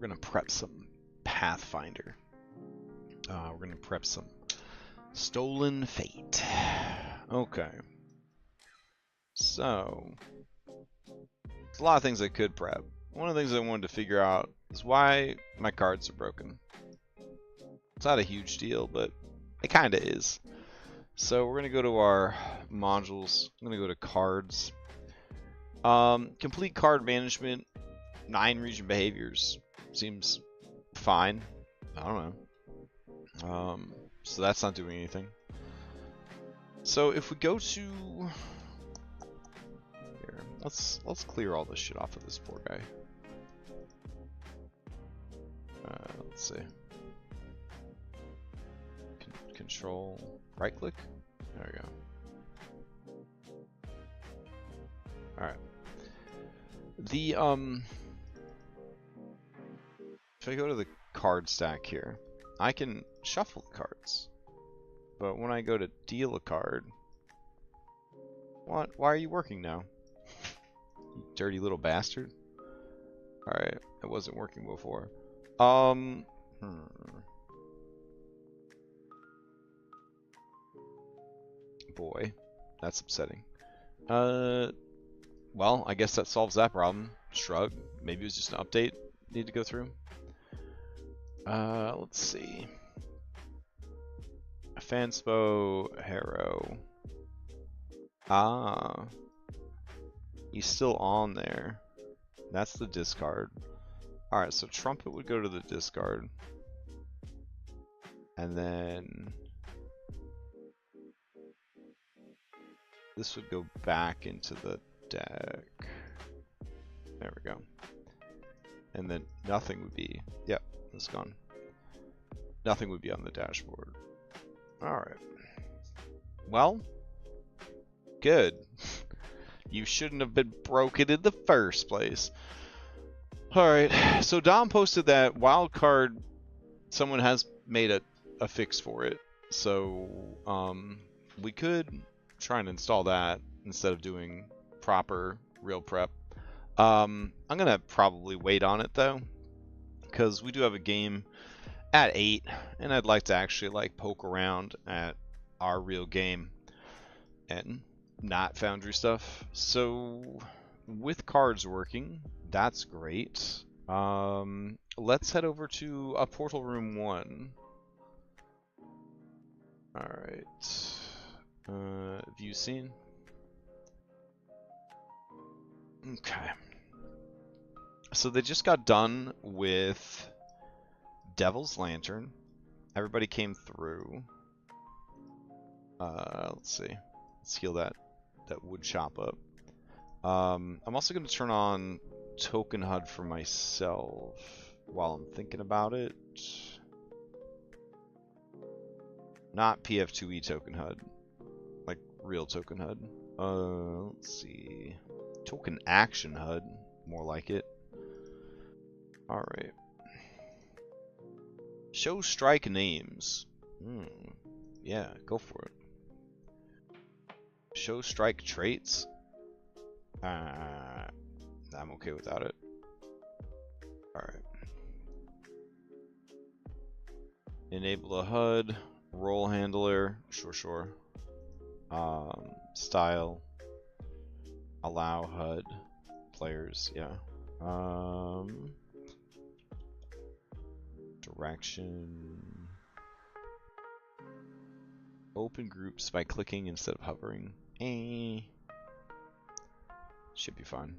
we're gonna prep some Pathfinder. We're gonna prep some Stolen Fate. Okay. So, there's a lot of things I could prep. One of the things I wanted to figure out is why my cards are broken. It's not a huge deal, but it kind of is. So we're going to go to our modules. I'm going to go to cards. Complete card management, 9 region behaviors. Seems fine. I don't know. So that's not doing anything. So if we go to here, let's clear all this shit off of this poor guy. Let's see. Control, right click. There we go. All right. The if I go to the card stack here, I can shuffle the cards. But when I go to deal a card, what? Why are you working now? You dirty little bastard. Alright, it wasn't working before. Boy, that's upsetting. Well, I guess that solves that problem. Shrug. Maybe it was just an update need to go through. Let's see. Fanspo, Harrow. Ah. He's still on there. That's the discard. Alright, so Trumpet would go to the discard. And then this would go back into the deck. There we go. And then nothing would be... Yep, it's gone. Nothing would be on the dashboard. Alright. Well, good. You shouldn't have been broken in the first place. Alright, so Dom posted that wildcard, someone has made a fix for it. So, we could try and install that instead of doing proper real prep. I'm gonna probably wait on it though, because we do have a game at 8, and I'd like to actually like poke around at our real game and not Foundry stuff. So with cards working, that's great. Let's head over to Portal Room 1. Alright. View scene. Okay. So they just got done with Devil's Lantern. Everybody came through. Let's see. Let's heal that wood chop up. I'm also going to turn on Token HUD for myself while I'm thinking about it. Not PF2E Token HUD. Like real Token HUD. Let's see. Token Action HUD. More like it. Alright. Show strike names. Yeah, go for it. Show strike traits. I'm okay without it. Alright. Enable a HUD. Roll handler. Sure. Style. Allow HUD. Players. Yeah. Direction. Open groups by clicking instead of hovering. Should be fine.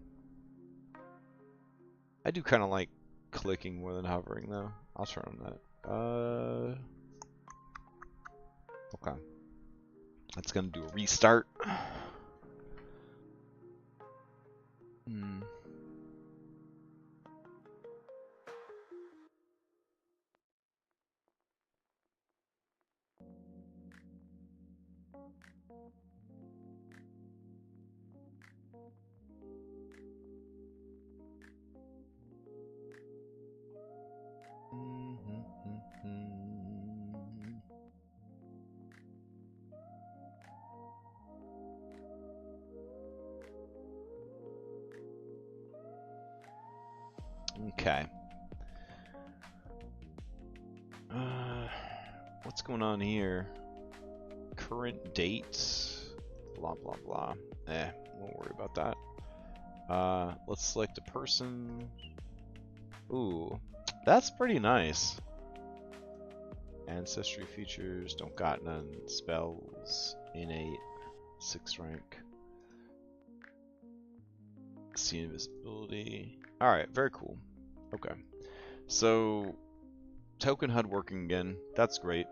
I do kind of like clicking more than hovering though. I'll turn on that. Okay. That's gonna do a restart. Okay. what's going on here? Current dates, blah blah blah. Won't worry about that. Let's select a person. Ooh, that's pretty nice. Ancestry features, don't got none. Spells, innate, 6th rank. See invisibility. Alright, very cool. Okay. So, token HUD working again. That's great.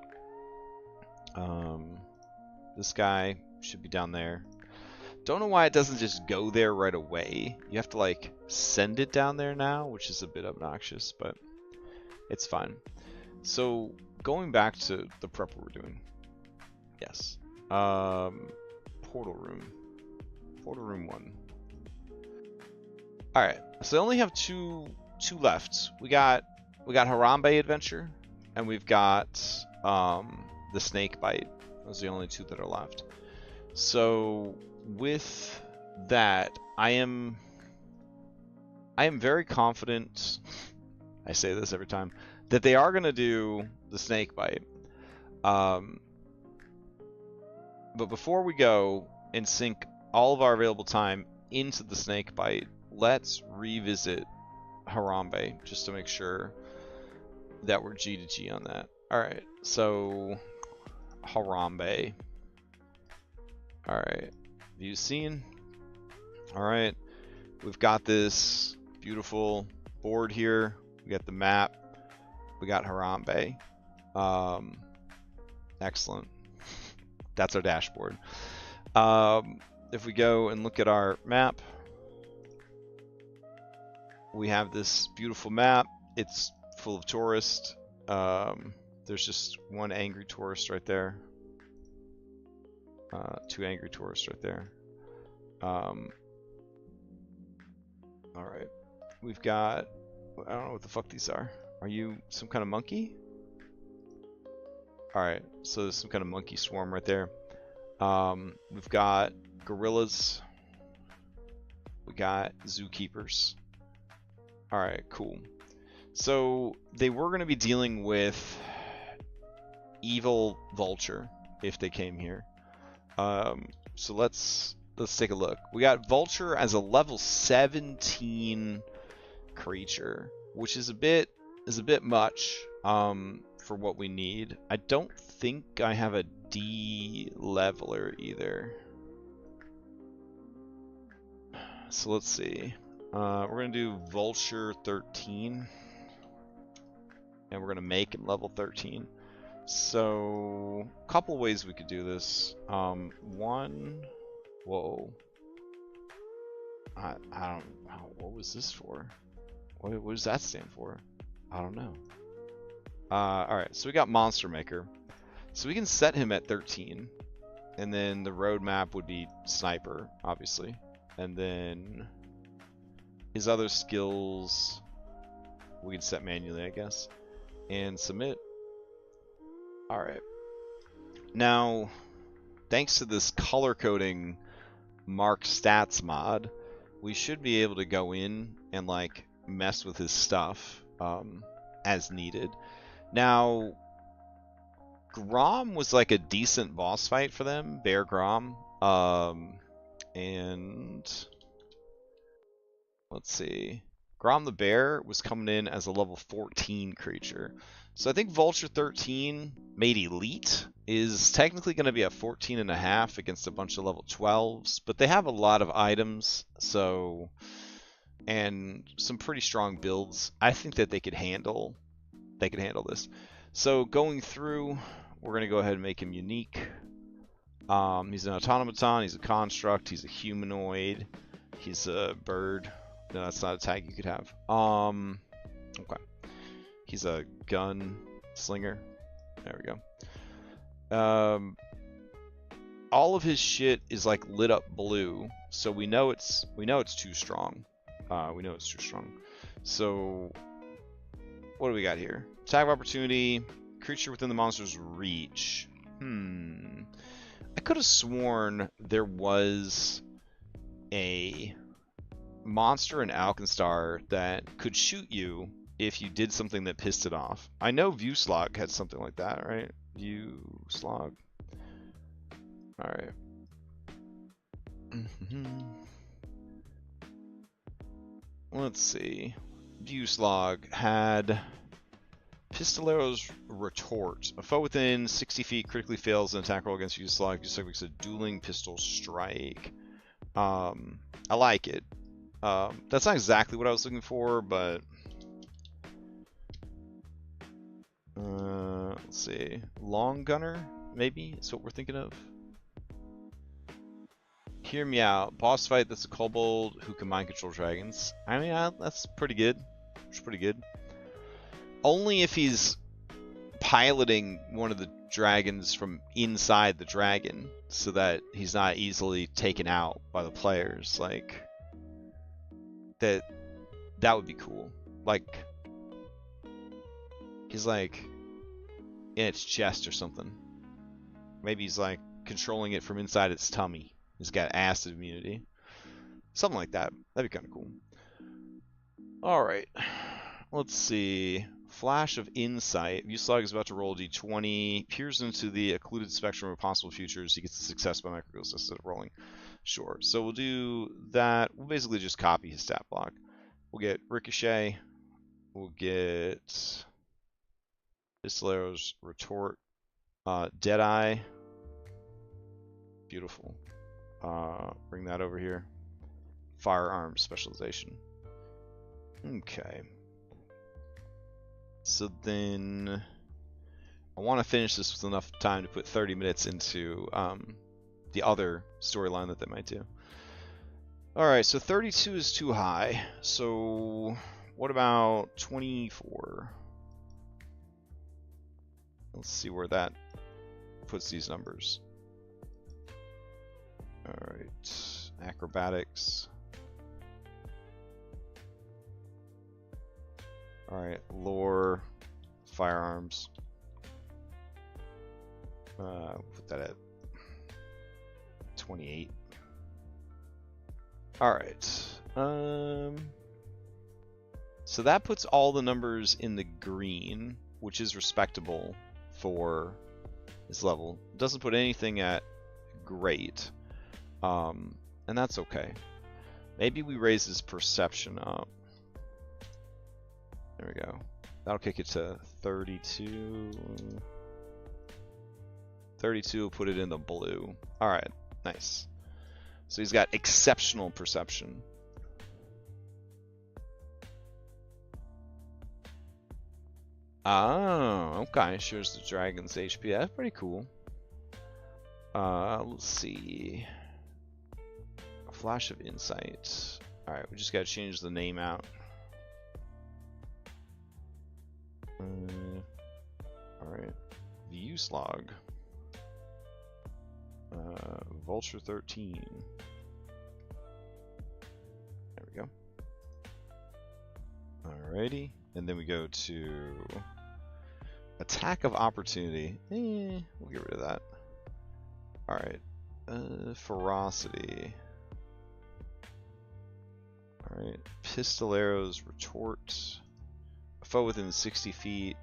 This guy should be down there. Don't know why it doesn't just go there right away. You have to like send it down there now, which is a bit obnoxious, but it's fine. So going back to the prep we're doing. Yes. Portal room. Portal room 1. Alright, so I only have two left. We got Harambe Adventure, and we've got the Snake Bite. Those are the only 2 that are left. So with that, I am very confident, I say this every time, that they are going to do the Snake Bite. But before we go and sink all of our available time into the Snake Bite, let's revisit Harambe just to make sure that we're G to G on that. Alright, so Harambe. Alright, view scene. Alright, we've got this beautiful board here. We got the map. We got Harambe. Excellent. That's our dashboard. If we go and look at our map, we have this beautiful map. It's full of tourists. There's just one angry tourist right there. 2 angry tourists right there. Alright. We've got... I don't know what the fuck these are. Are you some kind of monkey? Alright, so there's some kind of monkey swarm right there. We've got gorillas. We got zookeepers. Alright, cool. So they were going to be dealing with evil vulture if they came here. So let's take a look. We got vulture as a level 17 creature, which is a bit much for what we need. I don't think I have a D leveler either. So let's see. We're going to do vulture 13. And we're going to make him level 13. So, a couple ways we could do this. One, whoa. I don't, what was this for? What does that stand for? I don't know. Alright, so we got Monster Maker. So we can set him at 13. And then the roadmap would be Sniper, obviously. And then his other skills we can set manually, I guess. And submit. Alright. Now, thanks to this color coding mark stats mod, we should be able to go in and like mess with his stuff as needed. Now, Grom was like a decent boss fight for them, Bear Grom. And let's see. Grom the Bear was coming in as a level 14 creature. So I think Vulture 13 made Elite is technically going to be a 14.5 against a bunch of level 12s, but they have a lot of items, so, and some pretty strong builds. I think that they could handle this. So going through, we're going to go ahead and make him unique. He's an automaton, he's a construct, he's a humanoid, he's a bird. No, that's not a tag you could have. Okay. He's a gun slinger. There we go. All of his shit is like lit up blue, so we know it's too strong. We know it's too strong. So what do we got here? Attack of opportunity, creature within the monster's reach. I could have sworn there was a monster in Alkenstar that could shoot you if you did something that pissed it off. I know View Slog had something like that, right? View Slog. All right. Let's see. View Slog had Pistolero's Retort. A foe within 60 feet critically fails an attack roll against View Slog. View Slog makes a dueling pistol strike. I like it. That's not exactly what I was looking for, but let's see. Long Gunner, maybe, is what we're thinking of. Hear me out. Boss fight that's a kobold who can mind control dragons. I mean, that's pretty good. It's pretty good. Only if he's piloting one of the dragons from inside the dragon, so that he's not easily taken out by the players. Like that would be cool. Like he's like in its chest or something. Maybe he's like controlling it from inside its tummy. He's got acid immunity. Something like that. That'd be kind of cool. Alright. Let's see. Flash of Insight. View Slog is about to roll a d20. Peers into the occluded spectrum of possible futures. He gets a success by microghost instead of rolling. Sure. So we'll do that. We'll basically just copy his stat block. We'll get Ricochet. We'll get Pistolero's Retort. Deadeye. Beautiful. Bring that over here. Firearm specialization. Okay. So then I want to finish this with enough time to put 30 minutes into the other storyline that they might do. Alright, so 32 is too high. So what about 24? Let's see where that puts these numbers. Alright, acrobatics. Alright, lore, firearms. Put that at 28. Alright. So that puts all the numbers in the green, which is respectable for this level. It doesn't put anything at great. And that's okay. Maybe we raise his perception up. There we go. That'll kick it to 32. 32 will put it in the blue. Alright, nice. So he's got exceptional perception. Oh, okay. Shows the dragon's HP. That's pretty cool. Let's see. A flash of insight. Alright, we just gotta change the name out. Alright. View Slog. Vulture 13. There we go. Alrighty. And then we go to Attack of Opportunity. We'll get rid of that. Alright. Ferocity. Alright. Pistolero's Retort. A foe within 60 feet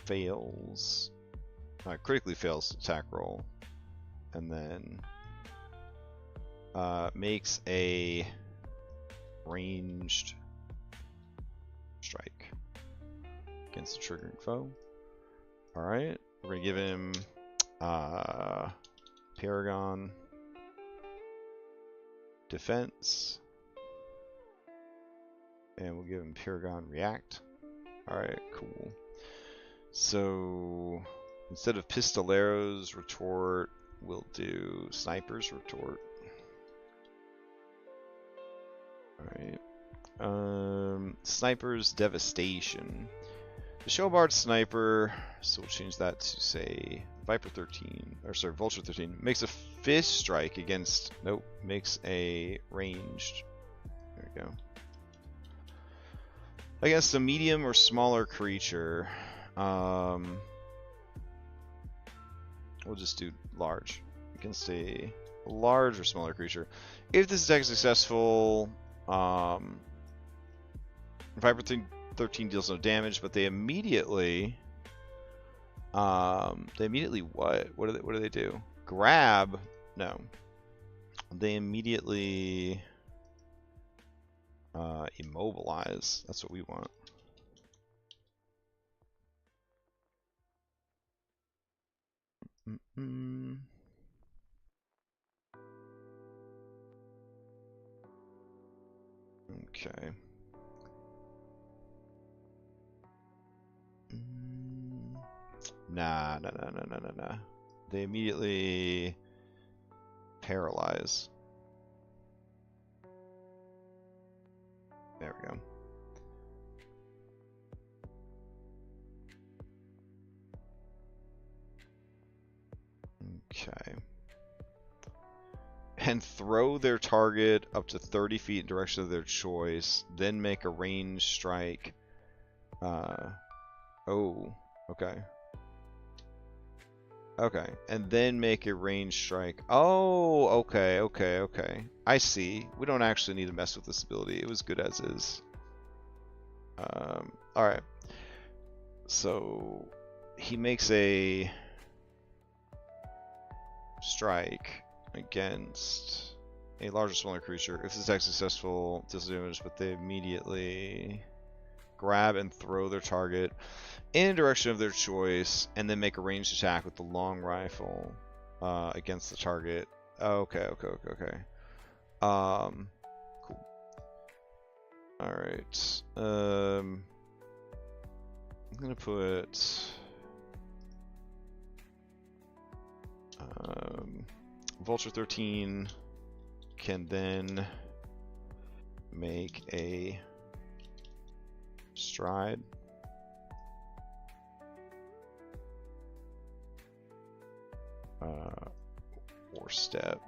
fails. Critically fails attack roll. And then makes a ranged strike against a triggering foe. Alright, we're going to give him Paragon Defense. And we'll give him Paragon React. Alright, cool. So instead of Pistolero's Retort, we'll do Sniper's Retort. Alright. Sniper's Devastation. The Showbard Sniper, so we'll change that to say Viper 13, or sorry, Vulture 13. Makes a fist strike against, nope, makes a ranged, there we go. Against a medium or smaller creature. We'll just do large. Against a large or smaller creature. If this attack is successful, Viper 13 deals no damage, but they immediately what? What do they do? Grab? No. They immediately immobilize. That's what we want. Okay. Nah. They immediately paralyze. There we go. Okay. And throw their target up to 30 feet in direction of their choice, then make a ranged strike. Oh, okay. Okay, and then make a ranged strike. Oh, okay. I see. We don't actually need to mess with this ability. It was good as is. Alright. So, he makes a strike against a larger, smaller creature. If this attack is successful, deals damage, but they immediately grab and throw their target in a direction of their choice, and then make a ranged attack with the long rifle against the target. Okay. Cool. Alright. I'm gonna put Vulture 13 can then make a stride. Or step.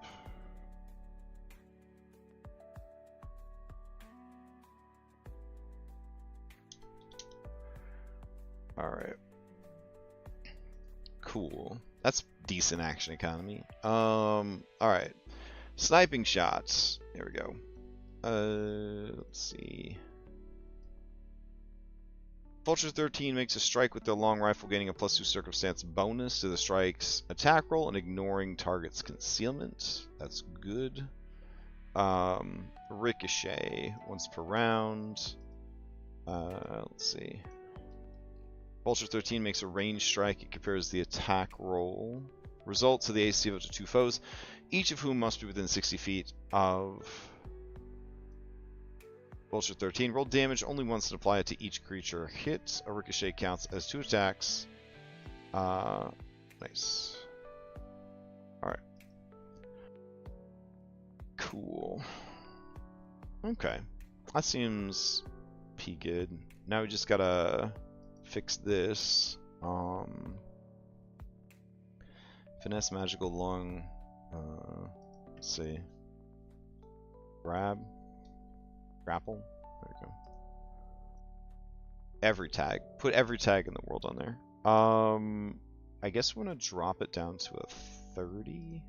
Alright. Cool. That's decent action economy. Alright. Sniping shots. There we go. Let's see. Vulture 13 makes a strike with their long rifle, gaining a +2 circumstance bonus to the strike's attack roll and ignoring target's concealment. That's good. Ricochet once per round. Let's see. Vulture 13 makes a ranged strike. It compares the attack roll result to the AC of up to 2 foes, each of whom must be within 60 feet of Vulture 13. Roll damage only once and apply it to each creature. Hit. A ricochet counts as 2 attacks. Nice. Alright. Cool. Okay. That seems pretty good. Now we just gotta fix this. Finesse magical long. Let's see. Grapple. There we go. Every tag. Put every tag in the world on there. I guess we want to drop it down to a 30.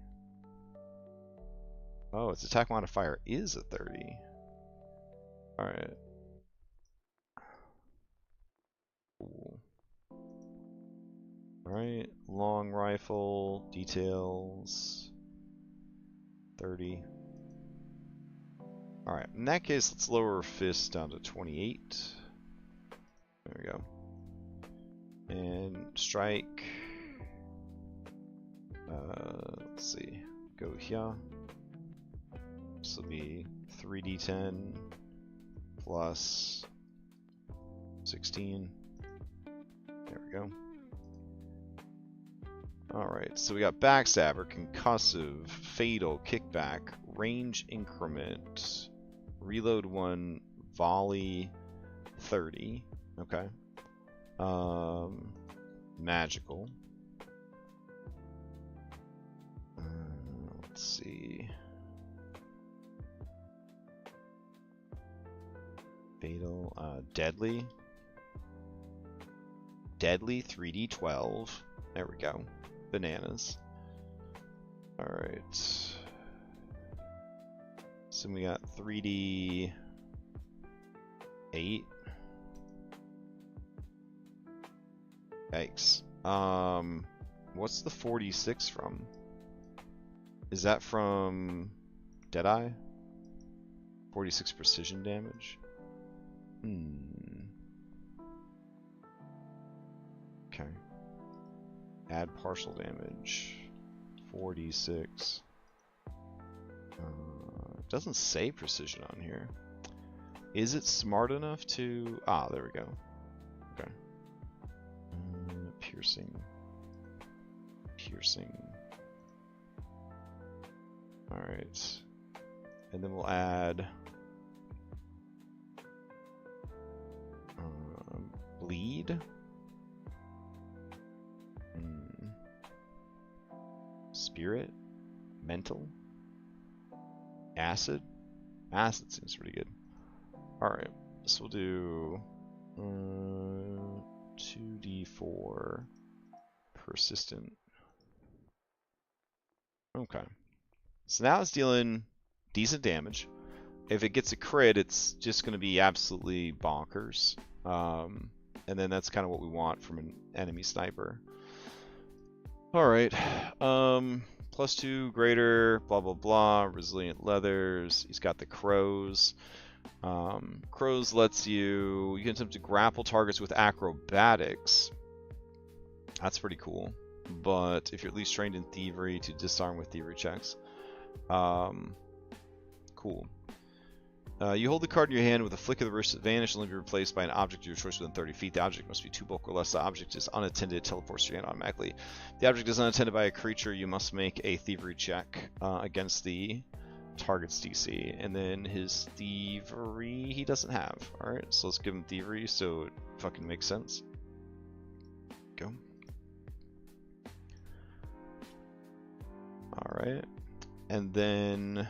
Oh, its attack modifier is a 30. Alright. Cool. Alright, long rifle, details, 30. Alright, in that case, let's lower fist down to 28. There we go. And strike. Let's see. Go here. This will be 3d10 plus 16. There we go. Alright, so we got Backstabber, Concussive, Fatal, Kickback, Range Increment, Reload 1, Volley 30. Okay. Magical. Let's see. Fatal, Deadly. Deadly 3d12. There we go. Bananas. Alright. So we got 3d8. Yikes. What's the 46 from? Is that from Deadeye? 46 precision damage? Okay. Add partial damage. 46. Doesn't say precision on here. Is it smart enough to... Ah, there we go. Okay. Piercing. Piercing. Alright. And then we'll add... bleed. Spirit. Mental. Acid. Acid seems pretty good. Alright, so we'll do 2d4 persistent. Okay. So now it's dealing decent damage. If it gets a crit, it's just going to be absolutely bonkers. And then that's kind of what we want from an enemy sniper. Alright. +2 greater, blah blah blah, resilient leathers. He's got the crows. Crows lets you can attempt to grapple targets with acrobatics. That's pretty cool. But if you're at least trained in thievery, to disarm with thievery checks. Cool. You hold the card in your hand with a flick of the wrist at vanish and only be replaced by an object of your choice within 30 feet. The object must be 2 bulk or less. The object is unattended. It teleports to your hand automatically. If the object is unattended by a creature, you must make a thievery check against the target's DC. And then his thievery he doesn't have. Alright, so let's give him thievery so it fucking makes sense. Go. Alright. And then...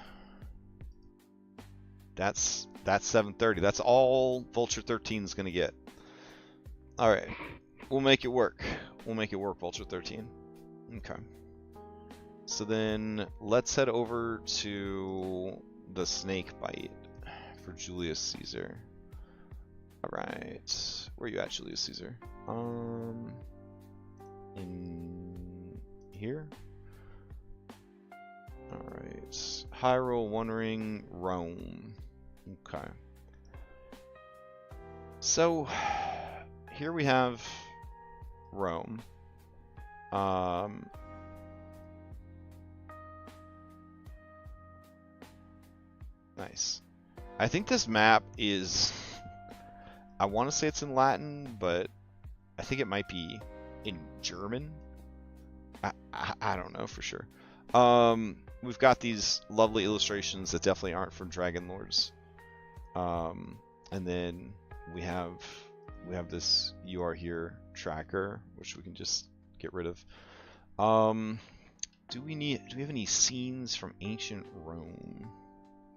That's 730. That's all Vulture 13 is going to get. Alright. We'll make it work. We'll make it work, Vulture 13. Okay. So then, let's head over to the snake bite for Julius Caesar. Alright. Where are you at, Julius Caesar? In here? Alright. High roll, one ring, Rome. Okay. So, here we have Rome. Nice. I think this map is... I want to say it's in Latin, but I think it might be in German. I don't know for sure. We've got these lovely illustrations that definitely aren't from Dragon Lords. And then we have this "You Are Here" tracker, which we can just get rid of. Do we have any scenes from ancient Rome?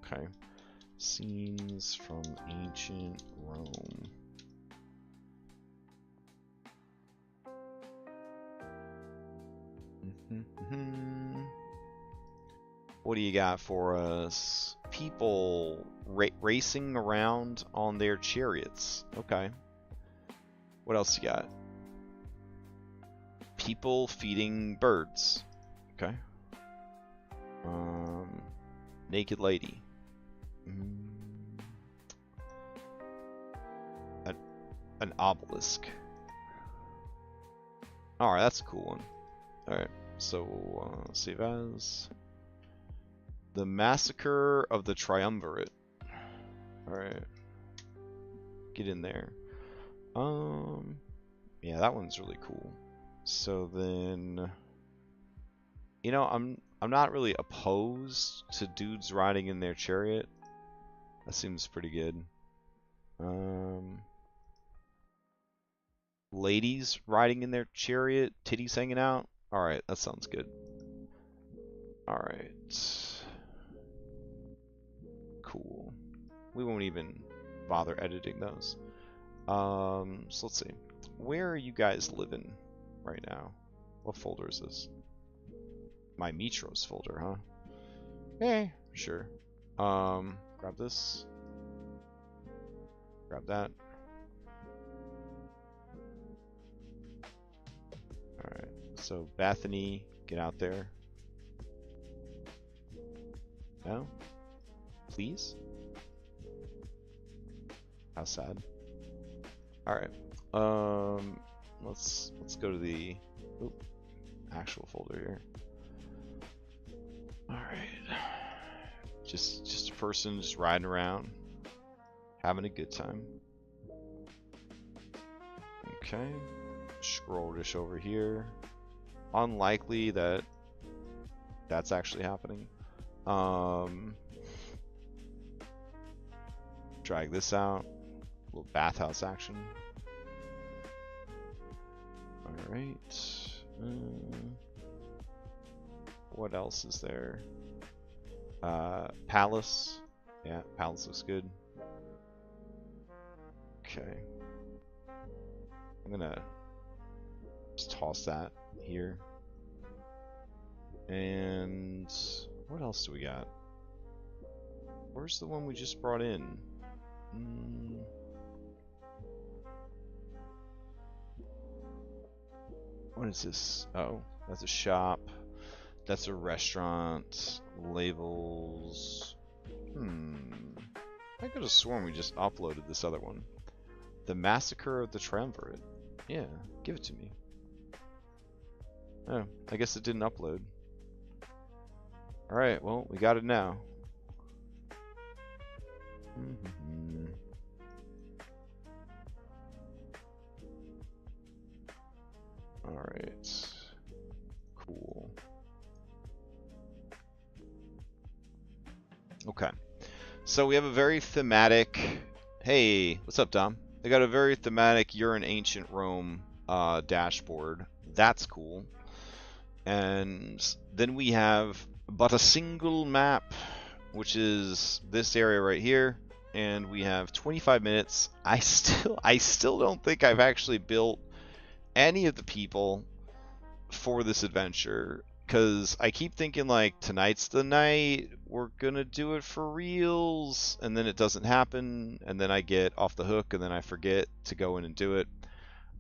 Okay. Scenes from ancient Rome. What do you got for us? People racing around on their chariots. Okay. What else you got? People feeding birds. Okay. Naked lady. An obelisk. Alright, that's a cool one. Alright, so save as. The Massacre of the Triumvirate. Alright. Get in there. Yeah, that one's really cool. So then, you know, I'm not really opposed to dudes riding in their chariot. That seems pretty good. Ladies riding in their chariot, titties hanging out. Alright, that sounds good. Alright. Cool. We won't even bother editing those. So let's see. Where are you guys living right now? What folder is this? My Mitros folder, huh? Eh, sure. Grab this. Grab that. So Bethany, get out there. No? Please? How sad. Alright. Let's go to the actual folder here. Alright. Just a person just riding around, having a good time. Okay. Scroll dish over here. Unlikely that that's actually happening. Drag this out. A little bathhouse action. Alright. What else is there? Palace. Yeah, palace looks good. Okay. I'm gonna just toss that here. And what else do we got? Where's the one we just brought in? What is this? Oh, that's a shop. That's a restaurant. Labels. I could have sworn we just uploaded this other one. The Massacre of the Triumvirate. Yeah, give it to me. Oh, I guess it didn't upload. Alright, well, we got it now. Alright. Cool. Okay. So we have a very thematic... Hey, what's up, Dom? They got a very thematic You're in Ancient Rome dashboard. That's cool. And then we have but a single map, which is this area right here. And we have 25 minutes. I still don't think I've actually built any of the people for this adventure, because I keep thinking like tonight's the night, we're gonna do it for reals, and then it doesn't happen, and then I get off the hook, and then I forget to go in and do it.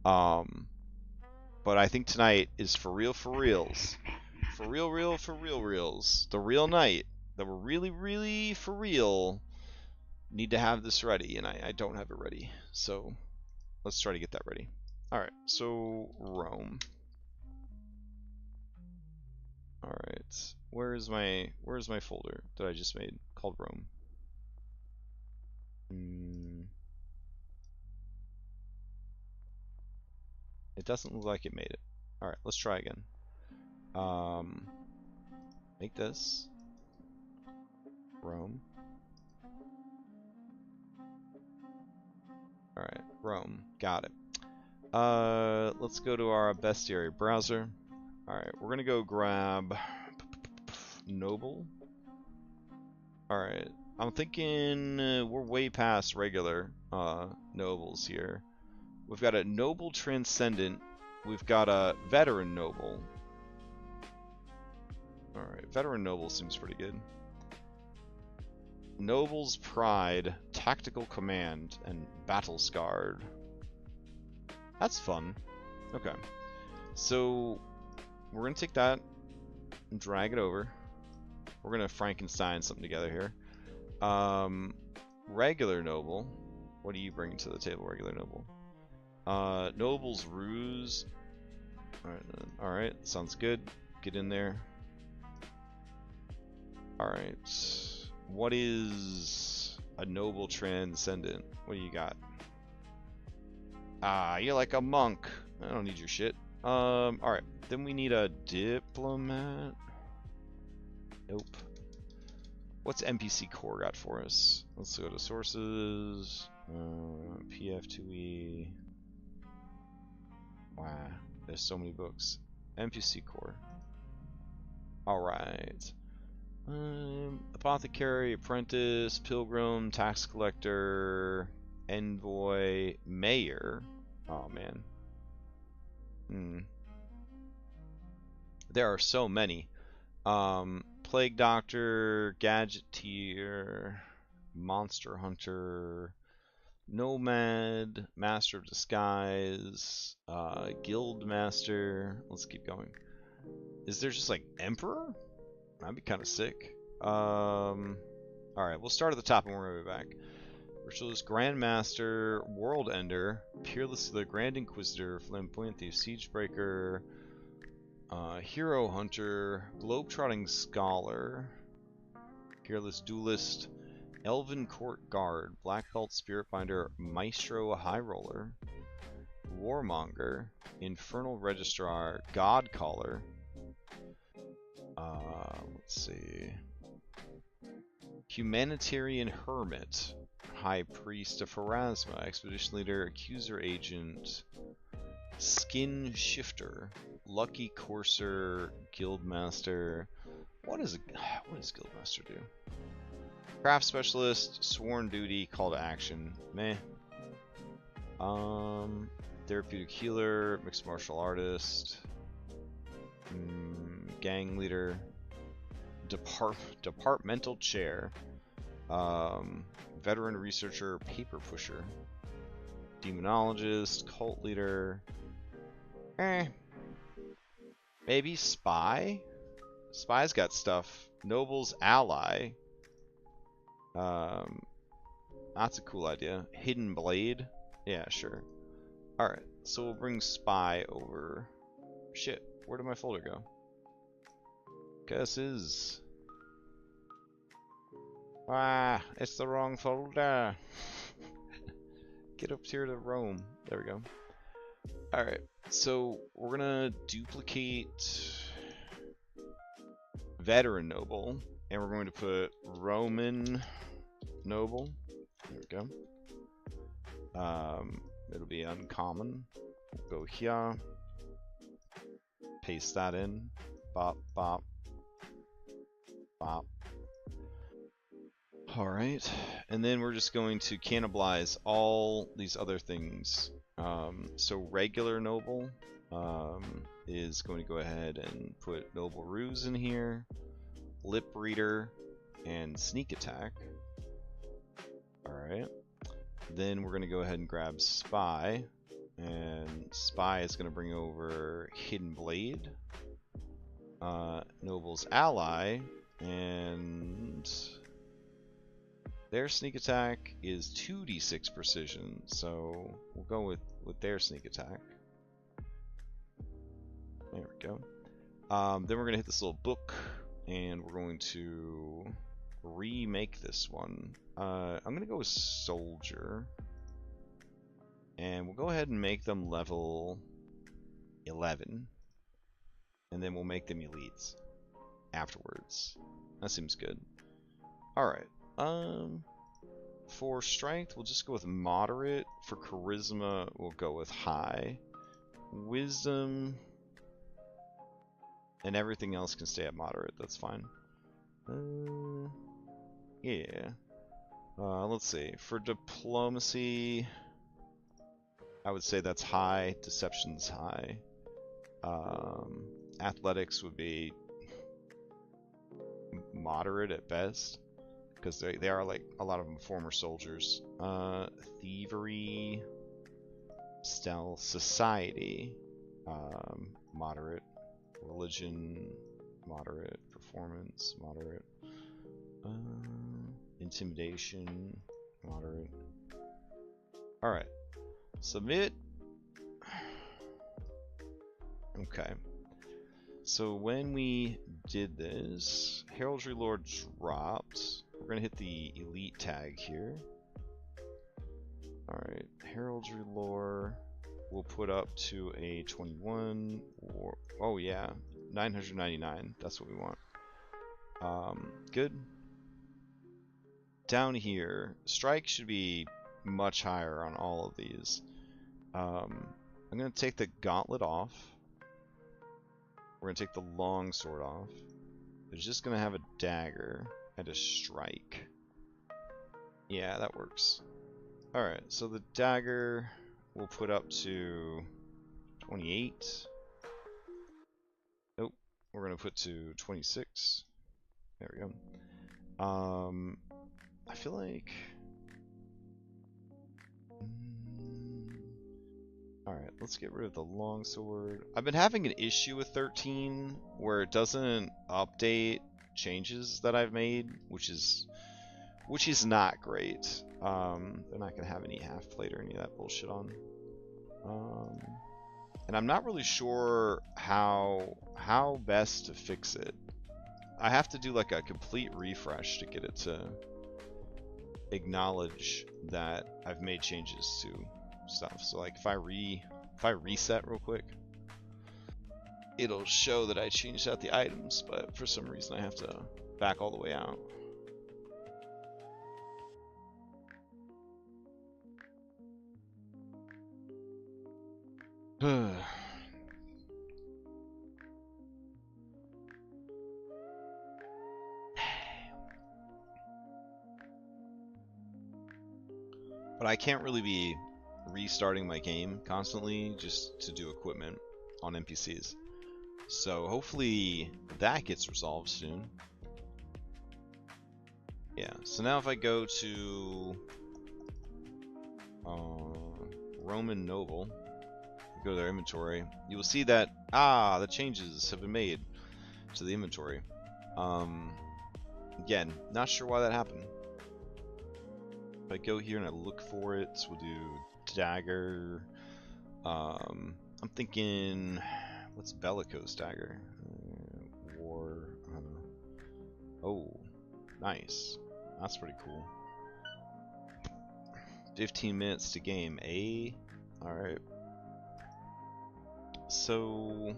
But I think tonight is for real, for reals, for reals, the real night that we're really for real. Need to have this ready, and I don't have it ready, so let's try to get that ready. Alright, so Rome. Alright, where's my folder that I just made called Rome? It doesn't look like it made it. Alright, let's try again. Make this Rome. Alright, Rome. Got it. Let's go to our bestiary browser. Alright, we're gonna go grab Noble. Alright, I'm thinking we're way past regular nobles here. We've got a Noble Transcendent. We've got a Veteran Noble. Alright, Veteran Noble seems pretty good. Noble's Pride, Tactical Command, and Battle Scarred. That's fun. Okay. So, we're going to take that and drag it over. We're going to Frankenstein something together here. Regular Noble. What do you bring to the table, Regular Noble? Noble's Ruse. Alright, sounds good. Get in there. Alright. What is a Noble Transcendent? What do you got? Ah, you're like a monk. I don't need your shit. Alright. Then we need a Diplomat. Nope. What's NPC Core got for us? Let's go to Sources. PF2E. Wow. There's so many books. NPC Core. Alright. Apothecary, Apprentice, Pilgrim, Tax Collector, Envoy, Mayor. Oh man. There are so many. Plague Doctor, Gadgeteer, Monster Hunter, Nomad, Master of Disguise, Guild Master. Let's keep going. Is there just like Emperor? That'd be kind of sick. Alright, we'll start at the top and we're gonna go back. Ritualist, Grandmaster, World Ender, Peerless the Grand Inquisitor, Flamboyant Thief, Siegebreaker, Hero Hunter, Globetrotting Scholar, Peerless Duelist, Elven Court Guard, Black Belt Spiritbinder, Maestro High Roller, Warmonger, Infernal Registrar, Godcaller. Let's see. Humanitarian Hermit, High Priest of Pharasma, Expedition Leader, Accuser Agent, Skin Shifter, Lucky Courser, Guildmaster. What does Guildmaster do? Craft Specialist, Sworn Duty, Call to Action. Meh. Therapeutic Healer, Mixed Martial Artist, Gang Leader, Departmental Chair, Veteran Researcher, Paper Pusher, Demonologist, Cult Leader. Maybe Spy? Spy's got stuff. Noble's Ally. That's a cool idea. Hidden Blade? Yeah, sure. Alright, so we'll bring Spy over. Shit, where did my folder go? Guesses. Ah, it's the wrong folder. Get up here to Rome. There we go. Alright, so we're gonna duplicate Veteran Noble, and we're going to put Roman Noble. There we go. It'll be uncommon. We'll go here. Paste that in. Bop, bop. Bop. Alright, and then we're just going to cannibalize all these other things. So regular Noble is going to go ahead and put Noble Ruse in here, Lip Reader, and Sneak Attack. Alright, then we're going to go ahead and grab Spy, and Spy is going to bring over Hidden Blade, Noble's Ally, and their sneak attack is 2d6 precision, so we'll go with their sneak attack. There we go. Then we're going to hit this little book, and we're going to remake this one. I'm going to go with Soldier, and we'll go ahead and make them level 11, and then we'll make them elites afterwards. That seems good. Alright. For strength, we'll just go with moderate. For charisma, we'll go with high. Wisdom and everything else can stay at moderate. That's fine. Yeah. Let's see. For diplomacy, I would say that's high. Deception's high. Athletics would be moderate at best, because they are, like, a lot of them former soldiers. Thievery, stealth, society, moderate. Religion, moderate. Performance, moderate. Intimidation, moderate. Alright. Submit. Okay. So when we did this, Heraldry Lore dropped. We're going to hit the elite tag here. Alright, Heraldry Lore we'll put up to a 21. Or, oh yeah, 999. That's what we want. Good. Down here, strike should be much higher on all of these. I'm going to take the gauntlet off. We're going to take the longsword off. It's just going to have a dagger and a strike. Yeah, that works. Alright, so the dagger we'll put up to 28. Nope, we're going to put to 26. There we go. I feel like Alright, let's get rid of the longsword. I've been having an issue with 13 where it doesn't update changes that I've made, which is not great. They're not gonna have any half plate or any of that bullshit on. And I'm not really sure how best to fix it. I have to do like a complete refresh to get it to acknowledge that I've made changes to stuff. So like if I reset real quick, it'll show that I changed out the items, but for some reason I have to back all the way out. But I can't really be restarting my game constantly just to do equipment on NPCs. So hopefully that gets resolved soon. Yeah, so now if I go to Roman Noble, go to their inventory, you will see that, the changes have been made to the inventory. Again, not sure why that happened. If I go here and I look for it, so we'll do dagger. I'm thinking, what's bellicose dagger? War. Oh, nice. That's pretty cool. 15 minutes to game. Alright. So,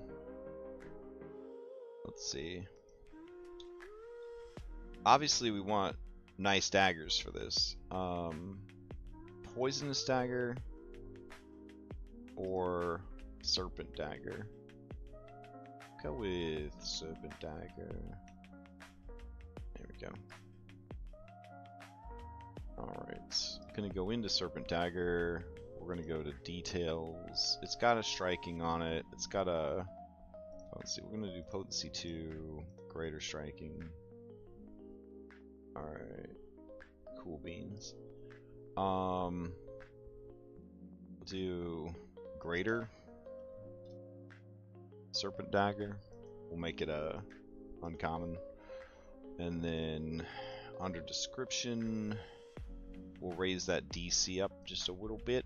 let's see. Obviously, we want nice daggers for this. Poisonous dagger or serpent dagger. Go with serpent dagger. There we go. Alright, gonna go into serpent dagger. We're gonna go to details. It's got a striking on it. It's got a, let's see, we're gonna do potency 2, greater striking. Alright, cool beans. We'll do greater serpent dagger. We'll make it a uncommon. And then under description, we'll raise that DC up just a little bit.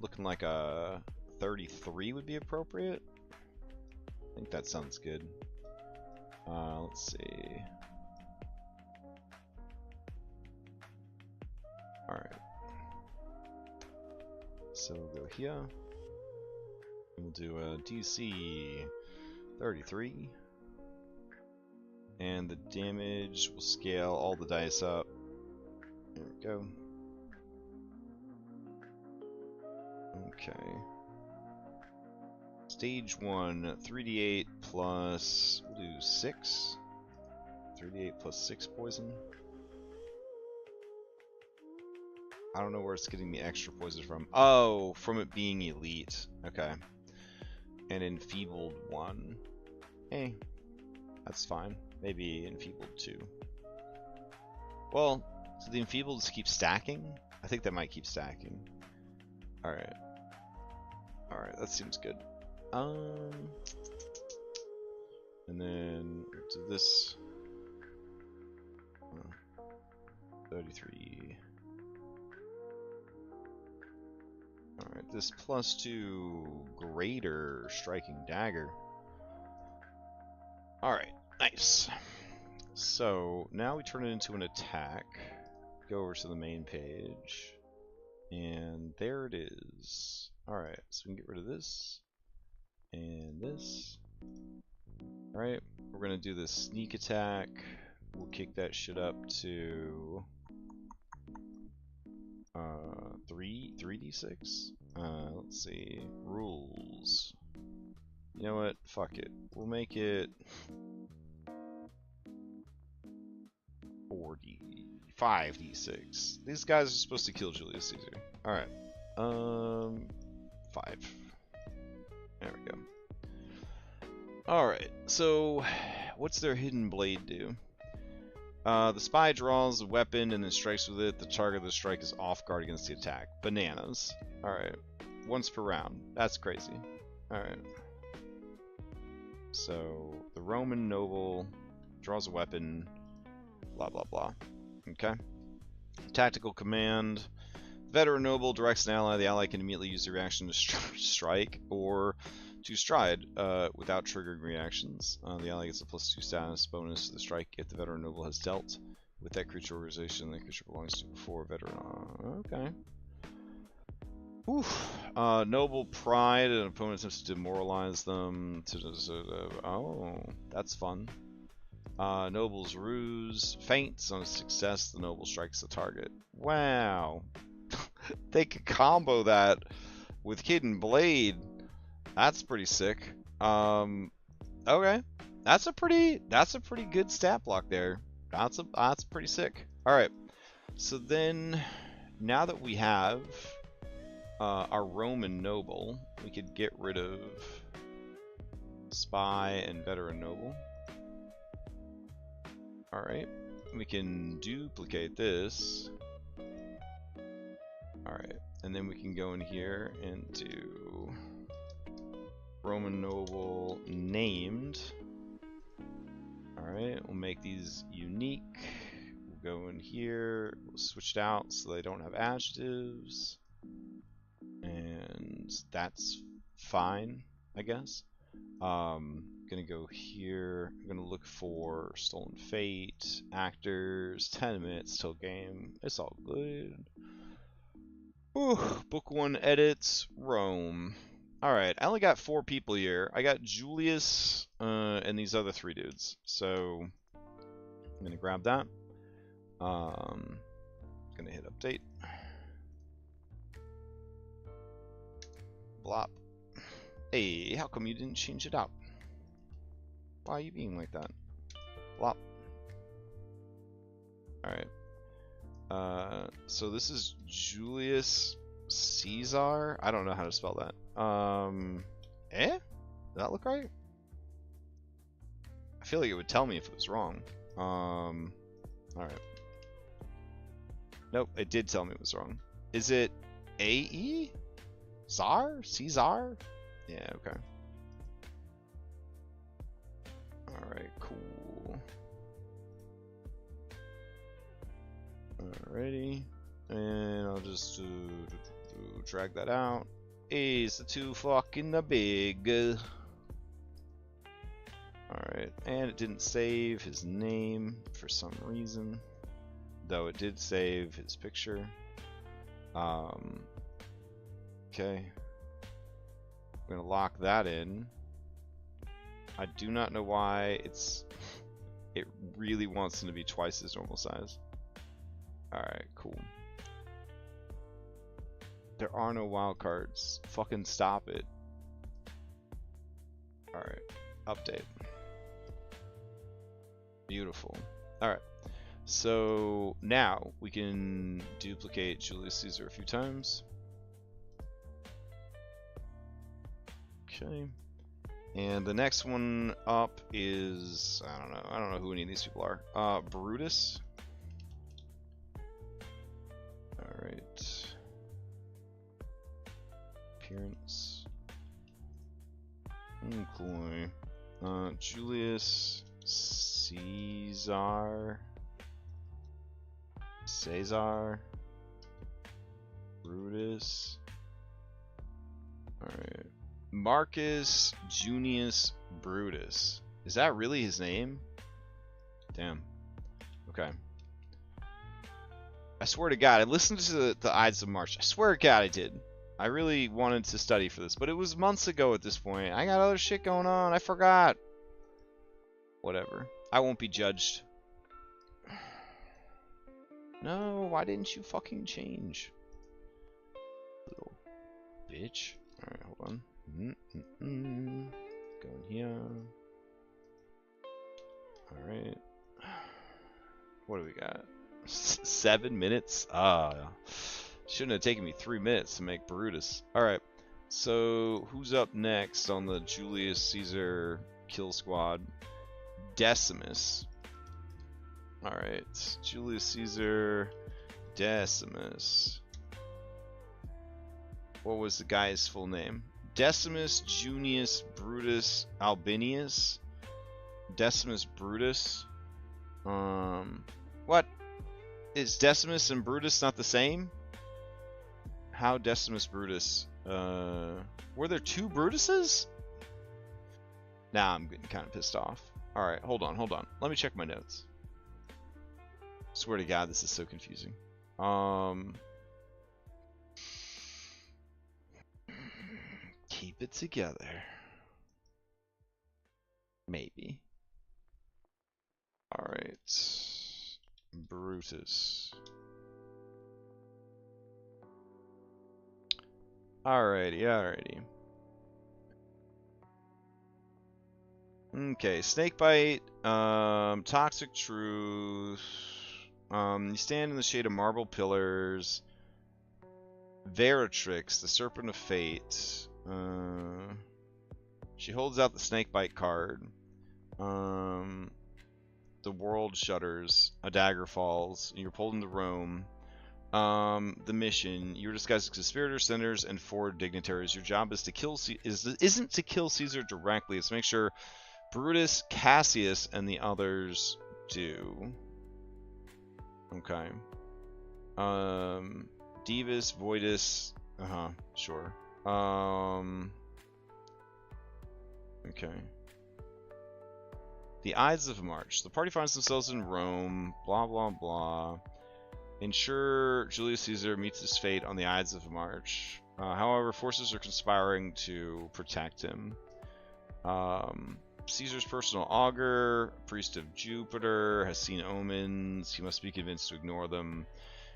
Looking like a 33 would be appropriate. I think that sounds good. Let's see. Alright. So we'll go here. We'll do a DC 33. And the damage will scale all the dice up. There we go. Okay. Stage 1, 3d8 plus, we'll do 6. 3d8 plus 6 poison. I don't know where it's getting the extra poison from. Oh, from it being elite. Okay. And enfeebled 1. Hey, that's fine. Maybe enfeebled 2. Well, so the enfeebled just keep stacking? I think that might keep stacking. Alright. Alright, that seems good. And then we'll do this. 33. Alright, this +2 greater striking dagger. Alright, nice. So now we turn it into an attack. Go over to the main page. And there it is. Alright, so we can get rid of this. And this. Alright, we're going to do this sneak attack. We'll kick that shit up to 3d6. Let's see. Rules. You know what? Fuck it. We'll make it 5d6. These guys are supposed to kill Julius Caesar. Alright. 5. There we go. Alright, so what's their hidden blade do? The spy draws a weapon and then strikes with it. The target of the strike is off guard against the attack. Bananas. Alright. Once per round. That's crazy. Alright. So, the Roman noble draws a weapon. Blah, blah, blah. Okay. Tactical command. Veteran noble directs an ally. The ally can immediately use the reaction to strike or to stride without triggering reactions. The ally gets a +2 status bonus to the strike if the veteran noble has dealt with that creature organization the creature belongs to before veteran. Okay. Oof. Noble pride. An opponent attempts to demoralize them. Oh, that's fun. Noble's ruse. Feints. On a success, the noble strikes the target. Wow. They could combo that with Hidden Blade. That's pretty sick. Okay. That's a pretty good stat block there. That's pretty sick. Alright. So then now that we have our Roman noble, we could get rid of spy and veteran noble. Alright. We can duplicate this. Alright, and then we can go in here and do Roman noble named. Alright, we'll make these unique. We'll go in here, we'll switch it out so they don't have adjectives. And that's fine, I guess. Gonna go here, I'm gonna look for Stolen Fate, actors, 10 minutes till game. It's all good. Ooh, book 1 edits, Rome. Alright, I only got 4 people here. I got Julius and these other 3 dudes. So I'm gonna grab that. Gonna hit update. Blop. Hey, how come you didn't change it out? Why are you being like that? Blop. Alright. So this is Julius Caesar. I don't know how to spell that. Does that look right? I feel like it would tell me if it was wrong. Alright. Nope, it did tell me it was wrong. Is it A-E? Czar? Caesar? Yeah, okay. Alright, cool. Alrighty, and I'll just drag that out. It's too fucking big. Alright, and it didn't save his name for some reason, though it did save his picture. Okay, I'm gonna lock that in. I do not know why it really wants him to be twice his normal size. Alright, cool. There are no wildcards. Fucking stop it. Alright, update. Beautiful. Alright, so now we can duplicate Julius Caesar a few times. Okay. And the next one up is, I don't know who any of these people are. Brutus. Alright. Appearance. Okay. Julius Caesar. Brutus. Alright. Marcus Junius Brutus. Is that really his name? Damn. Okay. I swear to God, I listened to the Ides of March. I swear to God I did. I really wanted to study for this, but it was months ago at this point. I got other shit going on. I forgot. Whatever. I won't be judged. No, why didn't you fucking change? Little bitch. Alright, hold on. Go in here. Alright. What do we got? 7 minutes? Shouldn't have taken me 3 minutes to make Brutus. Alright. So, who's up next on the Julius Caesar kill squad? Decimus. Alright, Julius Caesar, Decimus. What was the guy's full name? Decimus Junius Brutus Albinius. Decimus Brutus. What? Is Decimus and Brutus not the same? How Decimus Brutus? Were there two Brutuses? Nah, I'm getting kind of pissed off. Alright, hold on. Let me check my notes. Swear to God, this is so confusing. Keep it together. Maybe. Alright. Brutus. Alrighty. Okay, snakebite, toxic truth, you stand in the shade of marble pillars, Veratrix, the serpent of fate, she holds out the snakebite card, the world shudders, a dagger falls, you're pulled into Rome, the mission, you're disguised as conspirators, senators, and 4 dignitaries. Your job is to kill isn't to kill Caesar directly, it's to make sure Brutus, Cassius, and the others do. Okay. Divus, Voidus. Sure. Okay. The Ides of March. The party finds themselves in Rome. Blah, blah, blah. Ensure Julius Caesar meets his fate on the Ides of March. However, forces are conspiring to protect him. Caesar's personal augur, priest of Jupiter, has seen omens. He must be convinced to ignore them.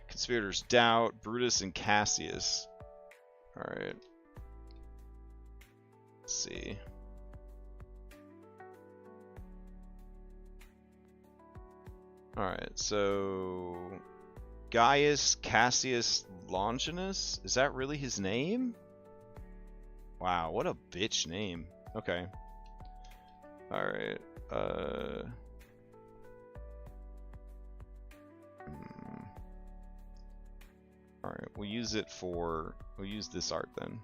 Conspirators doubt. Brutus and Cassius. Alright. Let's see. Alright, so Gaius Cassius Longinus? Is that really his name? Wow, what a bitch name. Okay. Alright, Alright, we'll use this art then.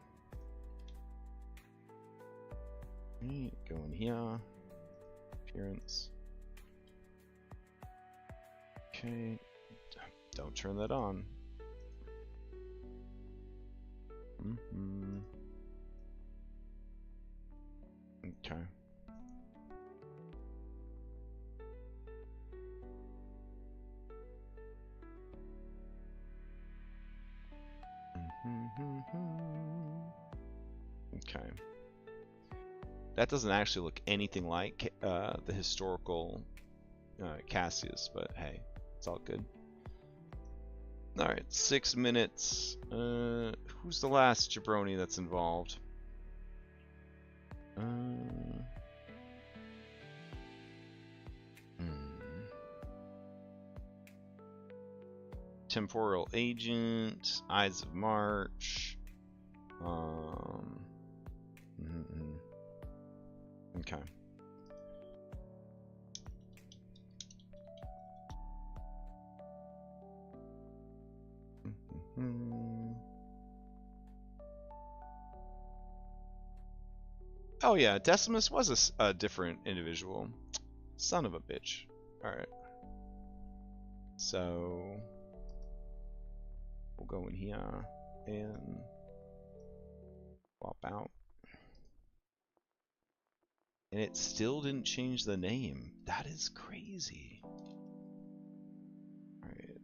Go in here. Appearance. Okay. Don't turn that on. Okay. Okay. That doesn't actually look anything like the historical Cassius, but hey, it's all good. Alright, 6 minutes. Who's the last jabroni that's involved? Temporal Agent, Ides of March. Okay. Oh yeah, Decimus was a different individual. Son of a bitch. Alright. So we'll go in here and swap out. And it still didn't change the name. That is crazy. Alright.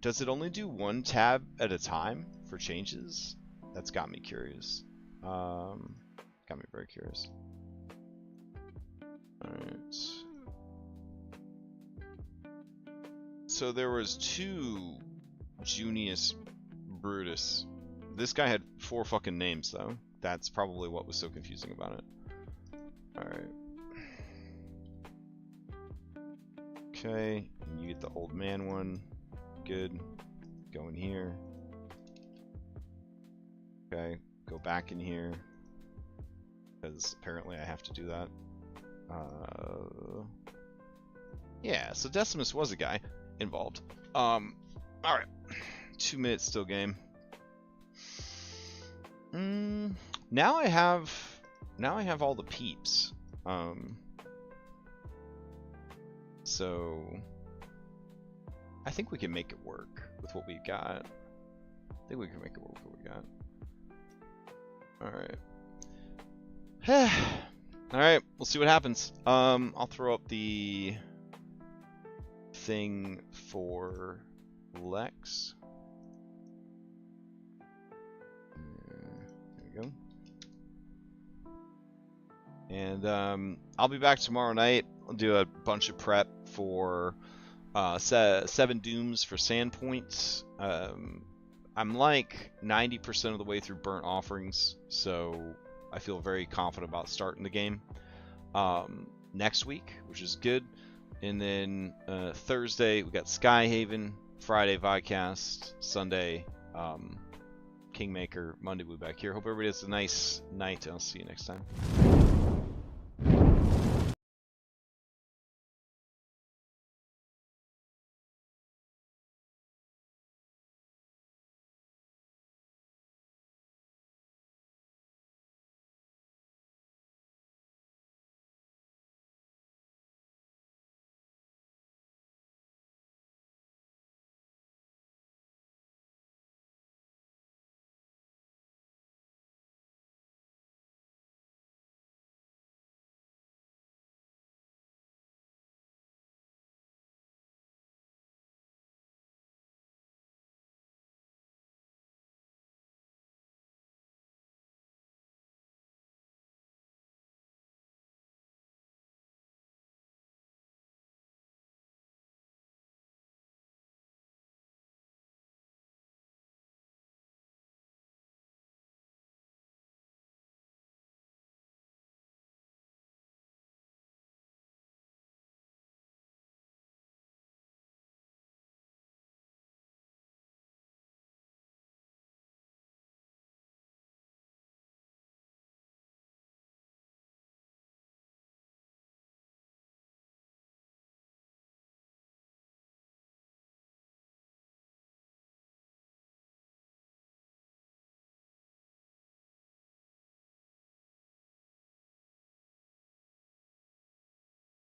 Does it only do 1 tab at a time for changes? That's got me curious. Got me very curious. Alright. So there was 2 Junius Brutus. This guy had 4 fucking names though. That's probably what was so confusing about it. Alright. Okay, you get the old man one. Good. Go in here. Okay, go back in here. Because apparently I have to do that. Yeah, so Decimus was a guy involved. Alright. 2 minutes still game. Now I have all the peeps. So I think we can make it work with what we got. I think we can make it work with what we got. Alright. Alright, we'll see what happens. I'll throw up the thing for Lex. There we go. And I'll be back tomorrow night. I'll do a bunch of prep for 7 dooms for Sandpoints. I'm like 90% of the way through Burnt Offerings, so I feel very confident about starting the game next week, which is good. And then Thursday we got Skyhaven, Friday Vodcast, Sunday Kingmaker, Monday we'll be back here. Hope everybody has a nice night. I'll see you next time.